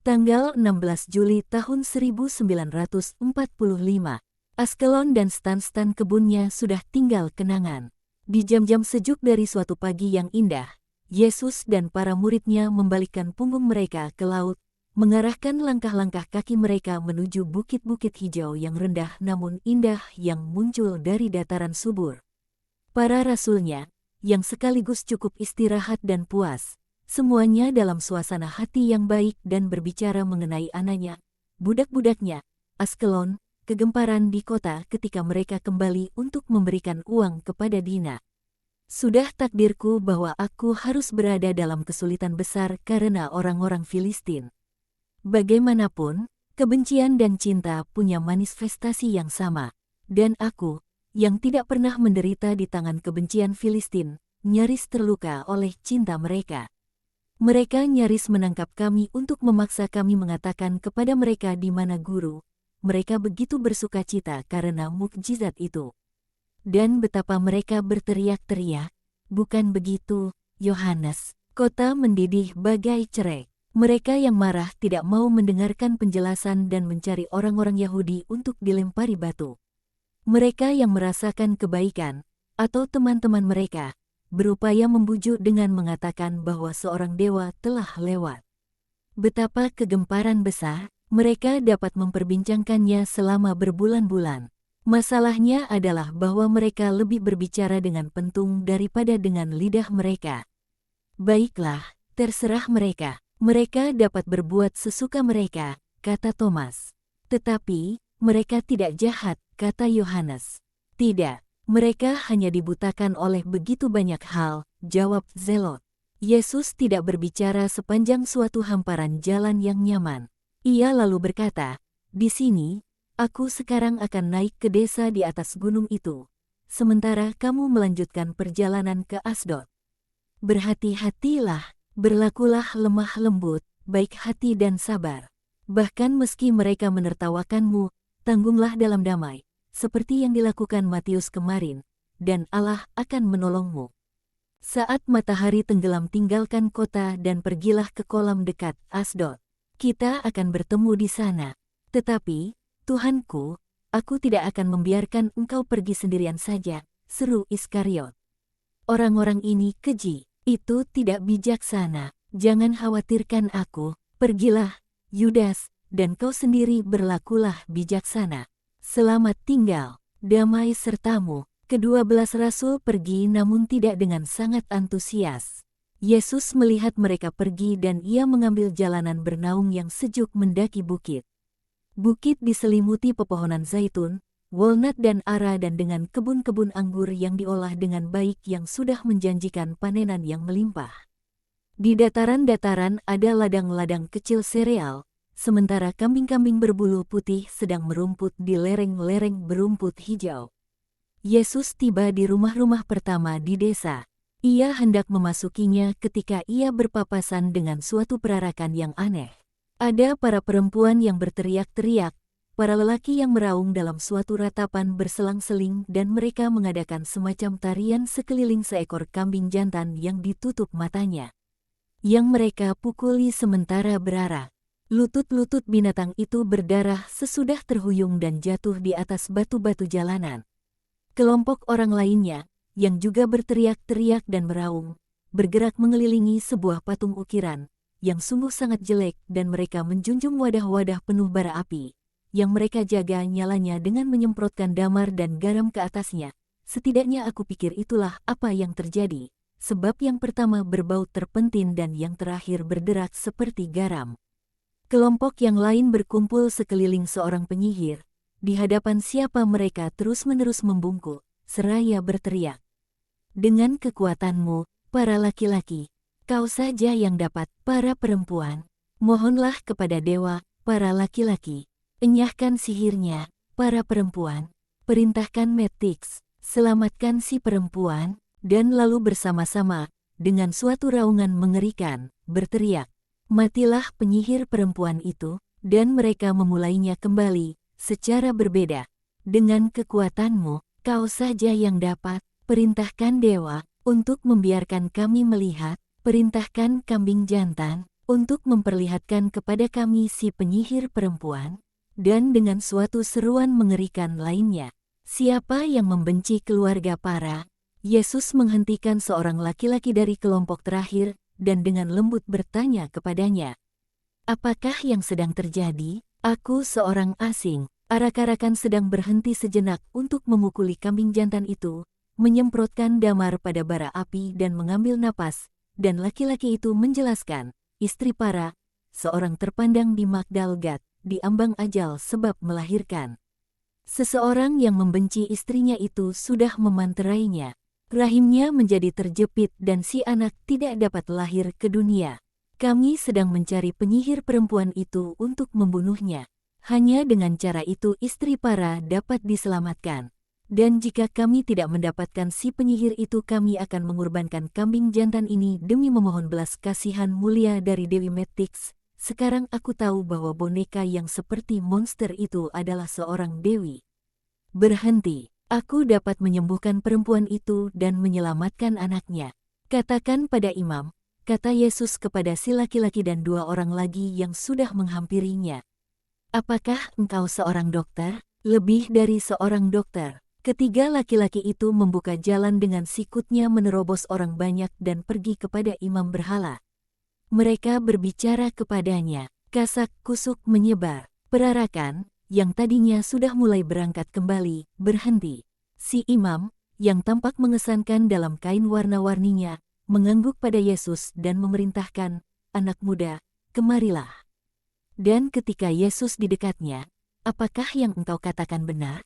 Tanggal 16 Juli tahun 1945, Askelon dan stan-stan kebunnya sudah tinggal kenangan. Di jam-jam sejuk dari suatu pagi yang indah, Yesus dan para muridnya membalikkan punggung mereka ke laut, mengarahkan langkah-langkah kaki mereka menuju bukit-bukit hijau yang rendah namun indah yang muncul dari dataran subur. Para rasulnya, yang sekaligus cukup istirahat dan puas, semuanya dalam suasana hati yang baik dan berbicara mengenai anaknya, budak-budaknya, Askelon, kegemparan di kota ketika mereka kembali untuk memberikan uang kepada Dina. Sudah takdirku bahwa aku harus berada dalam kesulitan besar karena orang-orang Filistin. Bagaimanapun, kebencian dan cinta punya manifestasi yang sama, dan aku, yang tidak pernah menderita di tangan kebencian Filistin, nyaris terluka oleh cinta mereka. Mereka nyaris menangkap kami untuk memaksa kami mengatakan kepada mereka di mana guru. Mereka begitu bersukacita karena mukjizat itu. Dan betapa mereka berteriak-teriak, "Bukan begitu, Yohanes." Kota mendidih bagai cerek. Mereka yang marah tidak mau mendengarkan penjelasan dan mencari orang-orang Yahudi untuk dilempari batu. Mereka yang merasakan kebaikan, atau teman-teman mereka, berupaya membujuk dengan mengatakan bahwa seorang dewa telah lewat. Betapa kegemparan besar, mereka dapat memperbincangkannya selama berbulan-bulan. Masalahnya adalah bahwa mereka lebih berbicara dengan pentung daripada dengan lidah mereka. Baiklah, terserah mereka. Mereka dapat berbuat sesuka mereka, kata Thomas. Tetapi, mereka tidak jahat, kata Yohanes. Tidak. Mereka hanya dibutakan oleh begitu banyak hal, jawab Zelot. Yesus tidak berbicara sepanjang suatu hamparan jalan yang nyaman. Ia lalu berkata, "Di sini, aku sekarang akan naik ke desa di atas gunung itu, sementara kamu melanjutkan perjalanan ke Asdod. Berhati-hatilah, berlakulah lemah lembut, baik hati dan sabar. Bahkan meski mereka menertawakanmu, tanggunglah dalam damai, seperti yang dilakukan Matius kemarin, dan Allah akan menolongmu." Saat matahari tenggelam tinggalkan kota dan pergilah ke kolam dekat Asdod. Kita akan bertemu di sana. Tetapi, Tuhanku, aku tidak akan membiarkan engkau pergi sendirian saja, seru Iskariot. Orang-orang ini keji, itu tidak bijaksana. Jangan khawatirkan aku, pergilah, Yudas, dan kau sendiri berlakulah bijaksana. Selamat tinggal, damai sertamu. Ke-12 rasul pergi namun tidak dengan sangat antusias. Yesus melihat mereka pergi dan ia mengambil jalanan bernaung yang sejuk mendaki bukit. Bukit diselimuti pepohonan zaitun, walnut dan ara dan dengan kebun-kebun anggur yang diolah dengan baik yang sudah menjanjikan panenan yang melimpah. Di dataran-dataran ada ladang-ladang kecil sereal, sementara kambing-kambing berbulu putih sedang merumput di lereng-lereng berumput hijau. Yesus tiba di rumah-rumah pertama di desa. Ia hendak memasukinya ketika ia berpapasan dengan suatu perarakan yang aneh. Ada para perempuan yang berteriak-teriak, para lelaki yang meraung dalam suatu ratapan berselang-seling dan mereka mengadakan semacam tarian sekeliling seekor kambing jantan yang ditutup matanya, yang mereka pukuli sementara berarak. Lutut-lutut binatang itu berdarah sesudah terhuyung dan jatuh di atas batu-batu jalanan. Kelompok orang lainnya, yang juga berteriak-teriak dan meraung, bergerak mengelilingi sebuah patung ukiran, yang sungguh sangat jelek dan mereka menjunjung wadah-wadah penuh bara api, yang mereka jaga nyalanya dengan menyemprotkan damar dan garam ke atasnya. Setidaknya aku pikir itulah apa yang terjadi, sebab yang pertama berbau terpentin dan yang terakhir berderak seperti garam. Kelompok yang lain berkumpul sekeliling seorang penyihir, di hadapan siapa mereka terus-menerus membungkuk, seraya berteriak, "Dengan kekuatanmu, para laki-laki, kau saja yang dapat, para perempuan. Mohonlah kepada dewa, para laki-laki. Enyahkan sihirnya, para perempuan. Perintahkan Metix, selamatkan si perempuan." Dan lalu bersama-sama, dengan suatu raungan mengerikan, berteriak, "Matilah penyihir perempuan itu," dan mereka memulainya kembali, secara berbeda. "Dengan kekuatanmu, kau saja yang dapat, perintahkan dewa, untuk membiarkan kami melihat, perintahkan kambing jantan, untuk memperlihatkan kepada kami si penyihir perempuan, dan dengan suatu seruan mengerikan lainnya, siapa yang membenci keluarga Para? Yesus menghentikan seorang laki-laki dari kelompok terakhir, dan dengan lembut bertanya kepadanya, "Apakah yang sedang terjadi? Aku seorang asing." Arak-arakan sedang berhenti sejenak untuk memukuli kambing jantan itu, menyemprotkan damar pada bara api dan mengambil napas, dan laki-laki itu menjelaskan, istri Para, seorang terpandang di Magdal-Gad, diambang ajal sebab melahirkan. Seseorang yang membenci istrinya itu sudah memanterainya. Rahimnya menjadi terjepit dan si anak tidak dapat lahir ke dunia. Kami sedang mencari penyihir perempuan itu untuk membunuhnya. Hanya dengan cara itu istri Para dapat diselamatkan. Dan jika kami tidak mendapatkan si penyihir itu, kami akan mengorbankan kambing jantan ini demi memohon belas kasihan mulia dari Dewi Mettix. Sekarang aku tahu bahwa boneka yang seperti monster itu adalah seorang dewi. Berhenti, aku dapat menyembuhkan perempuan itu dan menyelamatkan anaknya. Katakan pada imam, kata Yesus kepada si laki-laki dan dua orang lagi yang sudah menghampirinya. Apakah engkau seorang dokter? Lebih dari seorang dokter. Ketiga laki-laki itu membuka jalan dengan sikutnya menerobos orang banyak dan pergi kepada imam berhala. Mereka berbicara kepadanya, kasak kusuk menyebar. Perarakan, yang tadinya sudah mulai berangkat kembali, berhenti. Si imam, yang tampak mengesankan dalam kain warna-warninya, mengangguk pada Yesus dan memerintahkan, "Anak muda, kemarilah." Dan ketika Yesus di dekatnya, "Apakah yang engkau katakan benar?"